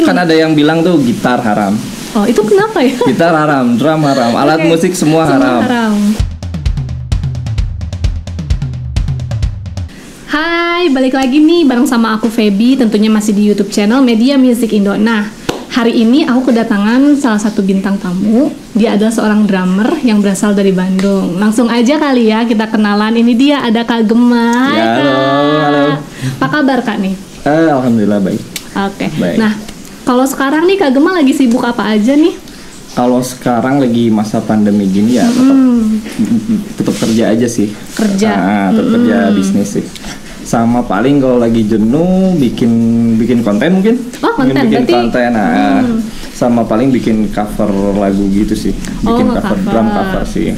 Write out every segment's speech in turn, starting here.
Kan ada yang bilang tuh gitar haram. Oh, itu kenapa ya? Gitar haram, drum haram, alat musik semua haram. Hai, balik lagi nih bareng sama aku Feby, tentunya masih di YouTube channel Media Music Indo. Nah, hari ini aku kedatangan salah satu bintang tamu. Dia adalah seorang drummer yang berasal dari Bandung. Langsung aja kali ya kita kenalan. Ini dia, ada Kak Gema. Ya, halo. Apa kabar Kak nih? Alhamdulillah baik. Oke. Baik. Nah, kalau sekarang nih Kak Gema lagi sibuk apa aja nih? Kalau sekarang lagi masa pandemi gini ya tetap kerja aja sih. Kerja. Tetap kerja bisnis sih. Sama paling kalau lagi jenuh bikin konten mungkin. Oh, konten bikin berarti. konten. Sama paling bikin cover lagu gitu sih. Bikin cover drum cover sih.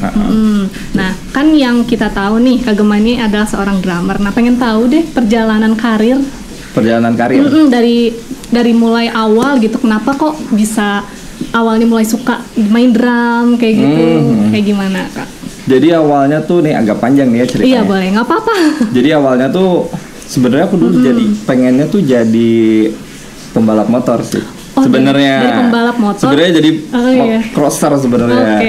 Nah, kan yang kita tahu nih Kak Gema ini adalah seorang drummer. Nah, pengen tahu deh perjalanan karir. Dari mulai awal gitu, kenapa kok bisa awalnya mulai suka main drum kayak gitu, kayak gimana Kak? Jadi awalnya tuh nih agak panjang nih ya ceritanya. Iya boleh, nggak apa-apa. Jadi awalnya tuh sebenarnya aku dulu pengennya tuh jadi pembalap motor sih. Sebenarnya dari pembalap motor. Sebenarnya jadi crosser sebenarnya.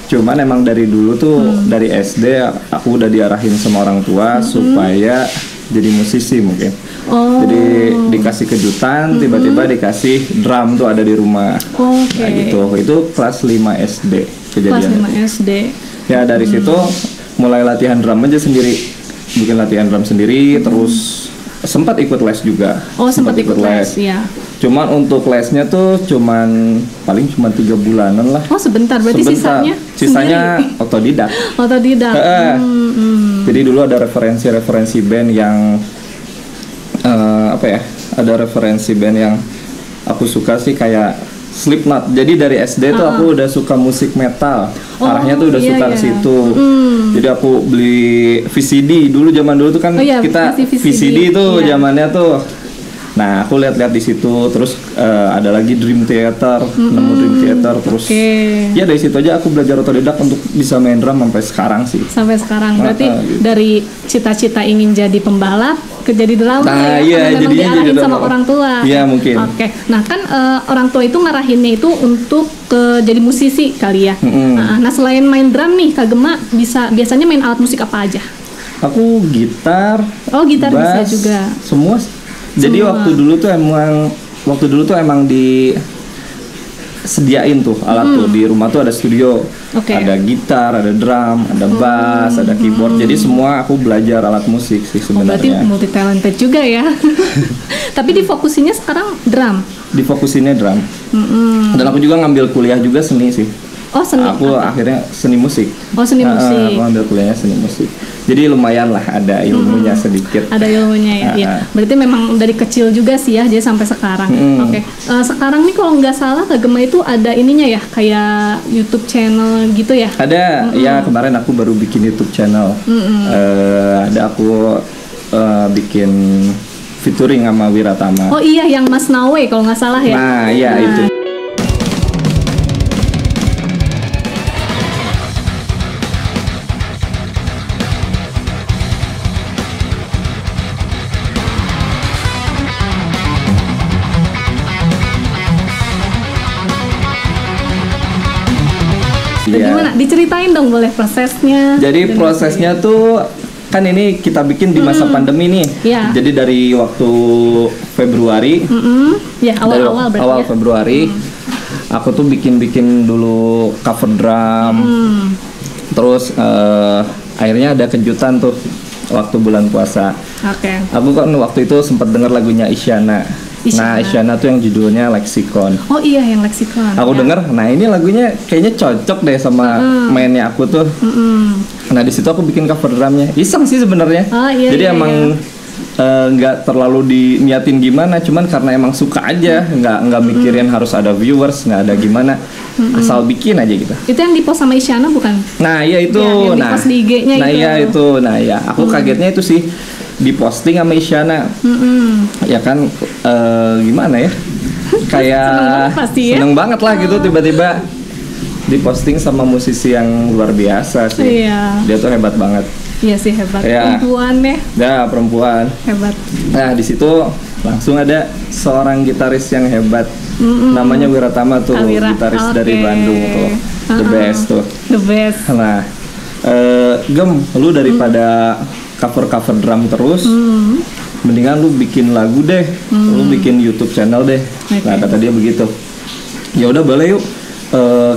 Cuman emang dari dulu tuh dari SD aku udah diarahin sama orang tua supaya jadi musisi mungkin. Jadi dikasih kejutan, tiba-tiba dikasih drum tuh ada di rumah. Nah gitu. Itu kelas 5 SD kejadian. Kelas 5 SD. Ya dari situ mulai latihan drum aja sendiri. Bikin latihan drum sendiri, terus sempat ikut les juga. Sempat ikut les, ya. Cuman untuk lesnya tuh paling cuma 3 bulanan lah. Sebentar, berarti sisanya sendiri. Otodidak. Jadi dulu ada referensi band yang ada referensi band yang aku suka sih kayak Slipknot. Jadi dari SD tuh aku udah suka musik metal. Arahnya tuh udah suka ke situ. Jadi aku beli VCD dulu, zaman dulu tuh kan kita VCD tuh zamannya tuh. Nah, aku lihat-lihat di situ, terus ada lagi Dream Theater, nemu Dream Theater, terus ya dari situ aja aku belajar otodidak untuk bisa main drum sampai sekarang sih. Sampai sekarang, berarti dari cita-cita ingin jadi pembalap ke jadi drummer jadi diarahin sama orang tua. Iya mungkin. Nah kan orang tua itu ngarahinnya itu untuk jadi musisi kali ya. Nah selain main drum nih Kak Gema biasanya main alat musik apa aja? Aku gitar. Gitar bass, bisa juga. Semua. Jadi waktu dulu tuh emang disediain tuh alat tuh di rumah tuh ada studio, ada gitar, ada drum, ada bass, ada keyboard. Jadi semua aku belajar alat musik sih sebenarnya. Berarti multi talented juga ya. Tapi difokusinnya sekarang drum. Difokusinnya drum. Dan aku juga ngambil kuliah juga seni sih. Seni. Aku akhirnya seni musik. Seni musik. Aku ambil kuliahnya seni musik. Jadi lumayan lah ada ilmunya sedikit. Ada ilmunya ya. Berarti memang dari kecil juga sih ya, jadi sampai sekarang. Sekarang nih kalau nggak salah Kak Gema itu ada ininya ya, kayak YouTube channel gitu ya? Ada. Ya kemarin aku baru bikin YouTube channel. Ada aku bikin featuring sama Wiratama. Oh iya, yang Mas Nawe kalau nggak salah ya? Nah iya itu. Gimana? Diceritain dong boleh prosesnya. Jadi prosesnya tuh kan ini kita bikin di masa pandemi nih. Jadi dari waktu Februari. Awal-awal berarti. Awal Februari. Aku tuh bikin dulu cover drum. Terus akhirnya ada kejutan tuh waktu bulan puasa. Aku kan waktu itu sempat dengar lagunya Isyana. Nah, Isyana tuh yang judulnya Lexicon. Oh iya, yang Lexicon. Aku denger, nah ini lagunya kayaknya cocok deh sama mainnya aku tuh. Nah di situ aku bikin cover drumnya. Iseng sih sebenarnya. Jadi emang nggak terlalu diniatin gimana, cuman karena emang suka aja, nggak mikirin harus ada viewers, nggak ada gimana, asal bikin aja gitu. Itu yang di post sama Isyana bukan? Nah iya itu. Yang di post di IG-nya itu. Nah iya itu. Nah ya, aku kagetnya itu sih. Diposting sama Isyana, ya kan gimana ya, kayak seneng banget lah gitu tiba-tiba diposting sama musisi yang luar biasa sih. Dia tuh hebat banget. Iya sih hebat. Perempuan deh. Ya perempuan. Hebat. Nah di situ langsung ada seorang gitaris yang hebat, namanya Wiratama tuh, gitaris dari Bandung tuh, the best tuh. The best. Nah, Gem, lu daripada cover drum terus, mendingan lu bikin lagu deh, lu bikin YouTube channel deh. Nah, kata dia begitu. Ya udah boleh yuk.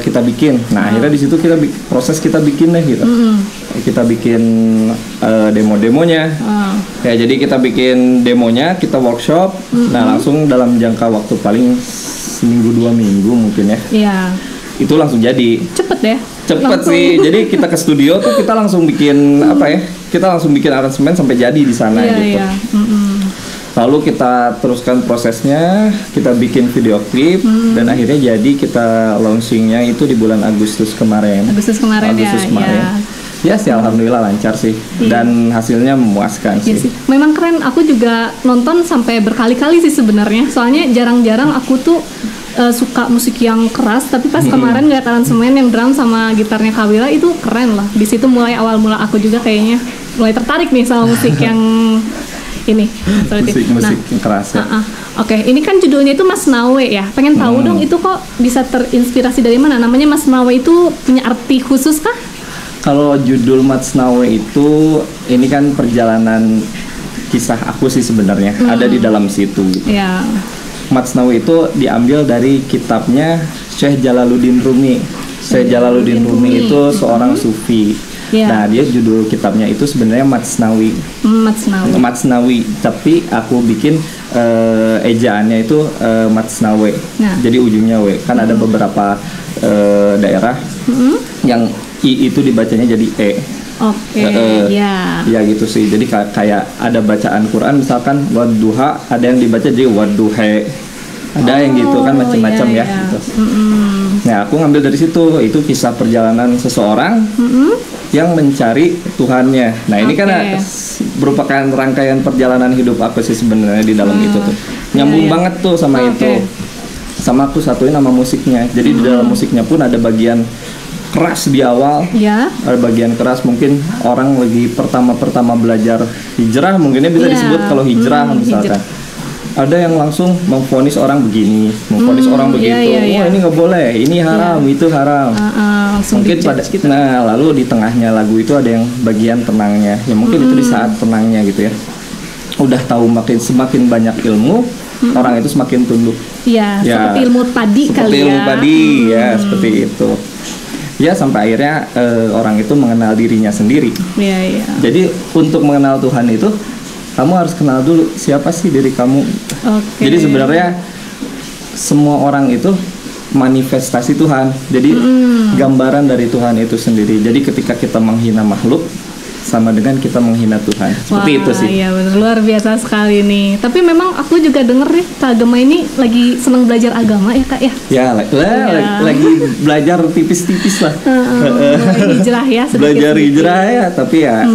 Kita bikin. Nah, akhirnya di situ proses kita bikin deh gitu. Kita bikin demo-demonya. Ya, jadi kita bikin demonya, kita workshop. Nah, langsung dalam jangka waktu paling seminggu 2 minggu mungkin ya. Iya. Itu langsung jadi. Cepet ya? Cepet sih. Jadi kita ke studio tuh kita langsung bikin apa ya? Kita langsung bikin aransemen sampai jadi di sana gitu. Iya. Lalu kita teruskan prosesnya, kita bikin video klip dan akhirnya jadi kita launchingnya itu di bulan Agustus kemarin. Agustus kemarin. Ya sih, alhamdulillah lancar sih dan hasilnya memuaskan sih. Memang keren. Aku juga nonton sampai berkali-kali sih sebenarnya. Soalnya jarang-jarang aku tuh suka musik yang keras, tapi pas kemarin ngeliat aransemen yang drum sama gitarnya Kawila itu keren lah. Di situ mulai awal mula aku juga kayaknya mulai tertarik nih sama musik yang ini musik yang keras ya. Oke, ini kan judulnya itu Mas Nawe ya. Pengen tahu dong itu kok bisa terinspirasi dari mana? Namanya Mas Nawe itu punya arti khusus kah? Kalau judul Mas Nawe itu ini kan perjalanan kisah aku sih sebenarnya ada di dalam situ. Ya. Mas Nawe itu diambil dari kitabnya Syekh Jalaluddin Rumi. Syekh Jalaluddin Rumi itu seorang sufi. Nah, dia judul kitabnya itu sebenarnya Matsnawi. Matsnawi, tapi aku bikin ejaannya itu Matsnawe. Jadi ujungnya W. Kan ada beberapa daerah yang I itu dibacanya jadi E. Ya gitu sih. Jadi kayak ada bacaan Quran misalkan wadduha, ada yang dibaca jadi wadduhe. Ada yang gitu kan macam-macam ya gitu. Nah, aku ngambil dari situ. Itu kisah perjalanan seseorang yang mencari Tuhannya. Nah, ini kan merupakan rangkaian perjalanan hidup aku sih sebenarnya di dalam itu tuh. Nyambung banget tuh sama itu. Sama aku satuin nama musiknya. Jadi di dalam musiknya pun ada bagian keras di awal. Ada bagian keras, mungkin orang lagi pertama belajar hijrah, mungkinnya bisa disebut kalau hijrah misalkan. Ada yang langsung memvonis orang begini, memvonis orang begitu. Wah, ini nggak boleh, ini haram, itu haram. Mungkin pada lalu di tengahnya lagu itu ada yang bagian tenangnya. Ya mungkin itu di saat tenangnya gitu ya. Udah tahu semakin banyak ilmu, orang itu semakin tunduk. Seperti ilmu padi kali ya. Seperti ilmu padi ya, seperti itu. Ya, sampai akhirnya orang itu mengenal dirinya sendiri. Jadi untuk mengenal Tuhan itu kamu harus kenal dulu siapa sih diri kamu. Jadi sebenarnya semua orang itu manifestasi Tuhan. Jadi gambaran dari Tuhan itu sendiri. Jadi ketika kita menghina makhluk sama dengan kita menghina Tuhan. Seperti itu sih. Iya benar, luar biasa sekali nih. Tapi memang aku juga denger nih Kak Gema ini lagi senang belajar agama ya Kak ya? Lagi belajar tipis-tipis lah. Hijrah ya. Belajar hijrah ya, tapi ya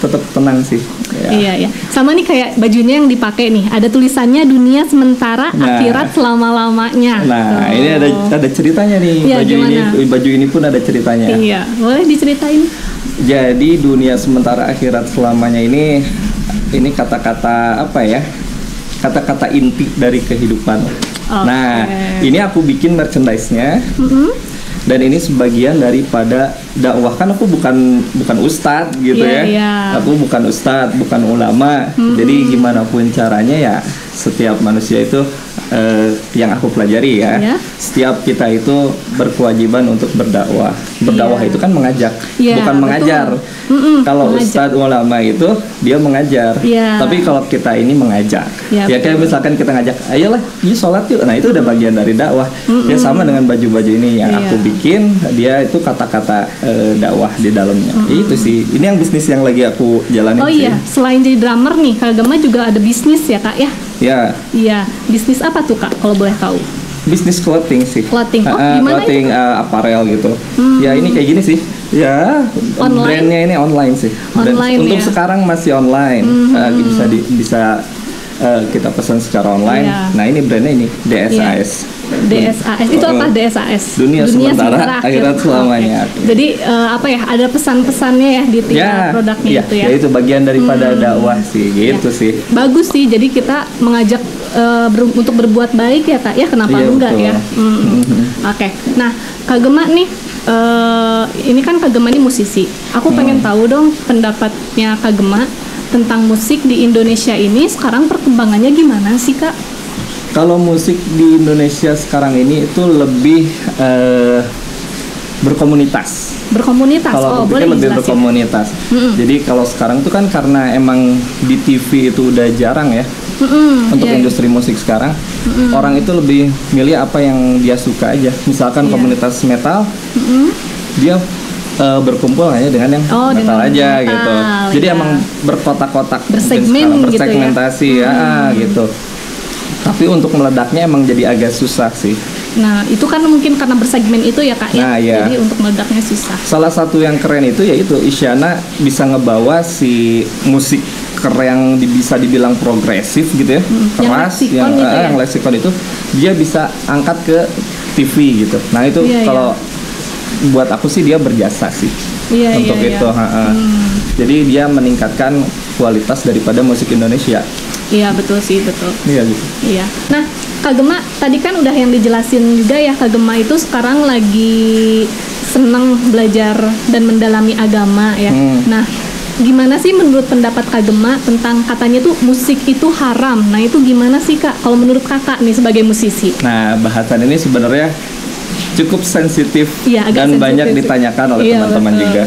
tetap tenang sih. Iya. Sama nih kayak bajunya yang dipakai nih, ada tulisannya dunia sementara, akhirat selama-lamanya. Nah, ini ada ceritanya nih. Baju ini pun ada ceritanya. Iya, boleh diceritain. Jadi dunia sementara akhirat selamanya ini kata-kata apa ya? Kata-kata inti dari kehidupan. Nah, ini aku bikin merchandise-nya. Dan ini sebagian daripada dakwah. Kan aku bukan ustadz gitu ya. Aku bukan ustadz, bukan ulama. Jadi gimana pun caranya ya setiap manusia itu yang aku pelajari ya. Setiap kita itu berkewajiban untuk berdakwah. Berdakwah itu kan mengajak, bukan mengajar. Kalau ustadz ulama itu dia mengajar. Tapi kalau kita ini mengajak. Ya kayak misalkan kita ngajak, ayolah, yuk sholat yuk. Nah, itu udah bagian dari dakwah. Ya sama dengan baju-baju ini yang aku bikin, dia itu kata-kata dakwah di dalamnya. Itu sih. Ini yang bisnis yang lagi aku jalanin. Selain jadi drummer nih, Kak Gema juga ada bisnis ya Kak ya? Iya. Bisnis apa tuh Kak kalau boleh tahu? Bisnis clothing sih. Clothing. Gimana clothing, apparel gitu. Ya ini kayak gini sih. Ya, brandnya ini online sih. Untuk sekarang masih online. Bisa kita pesan secara online. Nah, ini brandnya ini DSAS. DSAS itu apa DSAS? Dunia sementara, akhirat selamanya. Okay. Jadi apa ya? Ada pesan-pesannya ya di tiap produknya itu ya? Ya itu bagian daripada dakwah sih, gitu sih. Bagus sih. Jadi kita mengajak untuk berbuat baik ya Kak. Ya kenapa enggak betul. Ya? Oke. Nah Kak Gema nih, ini kan Kak Gema ini musisi. Aku pengen tahu dong pendapatnya Kak Gema tentang musik di Indonesia ini sekarang perkembangannya gimana sih Kak? Kalau musik di Indonesia sekarang ini itu lebih berkomunitas. Kalau boleh lebih berkomunitas. Jadi kalau sekarang itu kan karena emang di TV itu udah jarang ya untuk industri musik sekarang. Orang itu lebih milih apa yang dia suka aja. Misalkan komunitas metal, dia berkumpul hanya dengan yang metal aja gitu. Jadi emang berkotak-kotak, bersegmentasi ya gitu. Tapi untuk meledaknya emang jadi agak susah sih. Nah itu kan mungkin karena bersegmen itu ya Kak ya. Nah, iya. Jadi untuk meledaknya susah. Salah satu yang keren itu yaitu Isyana bisa ngebawa si musik yang bisa dibilang progresif gitu ya, keras, yang leksikon itu dia bisa angkat ke TV gitu. Nah itu kalau buat aku sih dia berjasa sih untuk itu. Jadi dia meningkatkan kualitas daripada musik Indonesia. Iya betul sih, betul. Iya gitu. Iya. Nah Kak Gema tadi kan udah yang dijelasin juga ya, Kak Gema itu sekarang lagi senang belajar dan mendalami agama ya. Nah gimana sih menurut pendapat Kak Gema tentang katanya tuh musik itu haram? Nah itu gimana sih Kak kalau menurut Kakak nih sebagai musisi? Nah bahasan ini sebenarnya cukup sensitif dan banyak ditanyakan oleh teman-teman juga.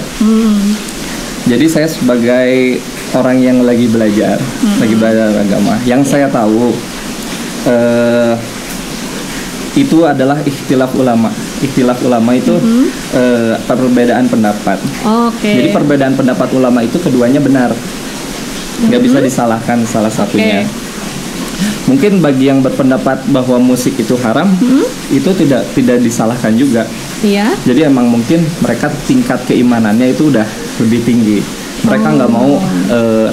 Jadi saya sebagai orang yang lagi belajar agama, yang saya tahu itu adalah ikhtilaf ulama. Ikhtilaf ulama itu perbedaan pendapat. Jadi perbedaan pendapat ulama itu keduanya benar, nggak bisa disalahkan salah satunya. Mungkin bagi yang berpendapat bahwa musik itu haram, itu tidak disalahkan juga. Jadi emang mungkin mereka tingkat keimanannya itu udah lebih tinggi. Mereka nggak mau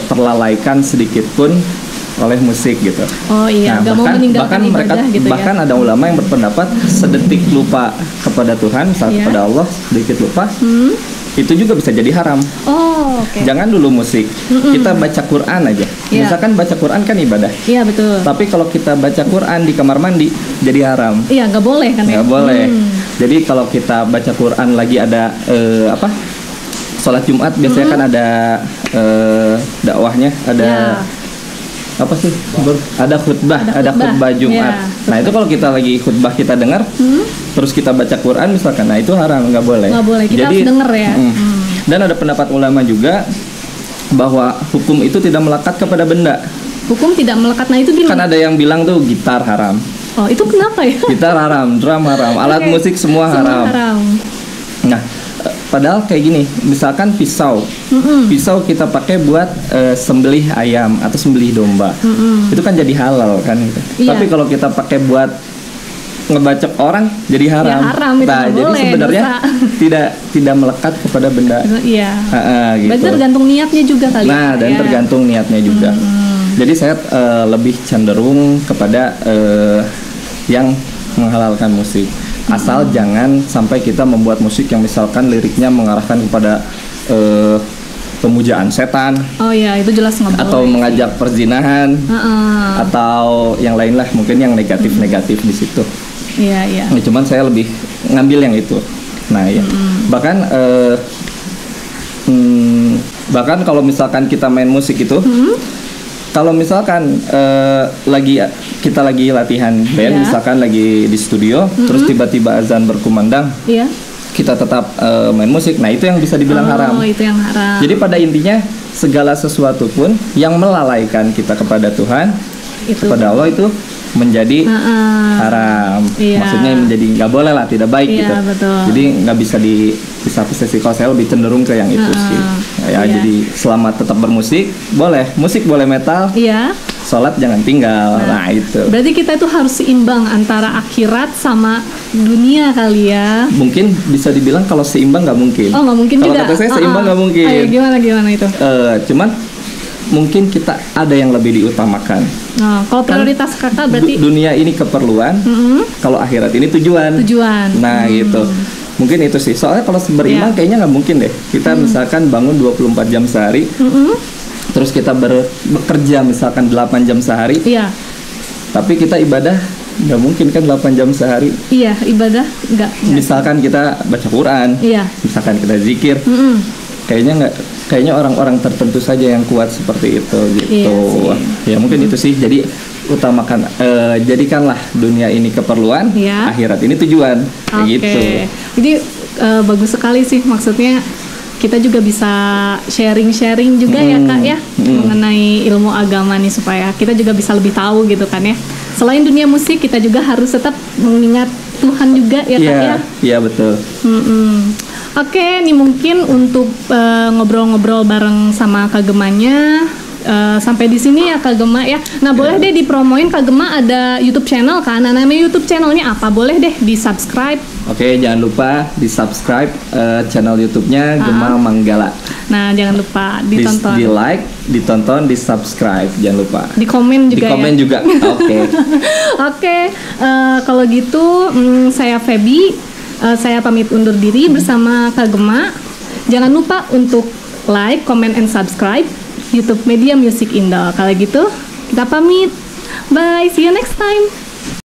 terlalaikan sedikit pun oleh musik gitu. Nggak mau meninggalkan ibadah gitu ya. Bahkan ada ulama yang berpendapat sedetik lupa kepada Tuhan, kepada Allah, sedikit lupa, itu juga bisa jadi haram. Jangan dulu musik, kita baca Quran aja. Misalkan baca Quran kan ibadah. Iya betul. Tapi kalau kita baca Quran di kamar mandi jadi haram. Iya nggak boleh kan ya? Nggak boleh. Jadi kalau kita baca Quran lagi ada sholat Jumat biasanya kan ada dakwahnya, ada apa sih? Ada khutbah Jumat. Nah itu kalau kita lagi khutbah kita dengar, terus kita baca Quran misalkan, nah itu haram, nggak boleh. Nggak boleh. Kita harus denger ya. Dan ada pendapat ulama juga bahwa hukum itu tidak melekat kepada benda. Hukum tidak melekat, nah itu gimana? Kan ada yang bilang tuh gitar haram. Itu kenapa ya? Gitar haram, drum haram, alat musik semua haram. Nah, padahal kayak gini, misalkan pisau kita pakai buat sembelih ayam atau sembelih domba, itu kan jadi halal kan gitu. Tapi kalau kita pakai buat ngebacok orang jadi haram. Nah, jadi sebenarnya tidak melekat kepada benda. Iya. Gitu. Berarti tergantung niatnya juga kali. Nah, dan tergantung niatnya juga. Jadi saya lebih cenderung kepada yang menghalalkan musik. Asal jangan sampai kita membuat musik yang misalkan liriknya mengarahkan kepada pemujaan setan. Itu jelas nggak boleh. Atau mengajak perzinahan. Atau yang lain lah, mungkin yang negatif-negatif di situ. Iya. Nah, cuman saya lebih ngambil yang itu. Nah, ya. Bahkan kalau misalkan kita main musik itu, kalau misalkan kita lagi latihan band, misalkan lagi di studio, terus tiba-tiba azan berkumandang, kita tetap main musik, nah itu yang bisa dibilang haram. Itu yang haram. Jadi pada intinya segala sesuatu pun yang melalaikan kita kepada Tuhan, kepada Allah itu menjadi haram. Maksudnya menjadi nggak boleh lah, tidak baik gitu. Betul. Jadi nggak bisa dipisah-pisah. Kalau saya lebih cenderung ke yang itu sih. Jadi selama tetap bermusik boleh, musik boleh metal. Sholat jangan tinggal. Nah itu. Berarti kita itu harus seimbang antara akhirat sama dunia kali ya. Mungkin bisa dibilang kalau seimbang nggak mungkin. Nggak mungkin kalau juga. Kalau kata saya seimbang nggak mungkin. Gimana itu? Cuman mungkin kita ada yang lebih diutamakan. Nah, kalau prioritas kakak berarti dunia ini keperluan, kalau akhirat ini tujuan. Nah gitu. Mungkin itu sih. Soalnya kalau beriman kayaknya nggak mungkin deh. Kita misalkan bangun 24 jam sehari, terus kita bekerja misalkan 8 jam sehari. Iya. Tapi kita ibadah nggak mungkin kan 8 jam sehari. Iya, ibadah nggak. Misalkan kita baca Quran. Iya. Misalkan kita zikir. Kayaknya orang-orang tertentu saja yang kuat seperti itu gitu. Ya mungkin itu sih. Jadi utamakan, jadikanlah dunia ini keperluan, akhirat ini tujuan. Kayak gitu. Jadi bagus sekali sih, maksudnya kita juga bisa sharing juga ya Kak ya, mengenai ilmu agama nih, supaya kita juga bisa lebih tahu gitu kan ya. Selain dunia musik, kita juga harus tetap mengingat Tuhan juga ya Kak ya. Iya betul. Oke, nih mungkin untuk ngobrol-ngobrol bareng sama Kak Gemanya sampai di sini ya Kak Gema ya. Nah boleh deh dipromoin, Kak Gema ada YouTube channel kan? Nah, namanya YouTube channelnya apa? Boleh deh di subscribe. Oke, jangan lupa di subscribe channel YouTube-nya Gema Manggala. Nah jangan lupa ditonton, di like, ditonton, di subscribe, jangan lupa. Di komen juga. Di komen juga. Oke. Oke, kalau gitu saya Feby. Saya pamit undur diri bersama Kak Gema. Jangan lupa untuk like, comment, and subscribe YouTube Media Music Indo. Kalau gitu, kita pamit. Bye, see you next time.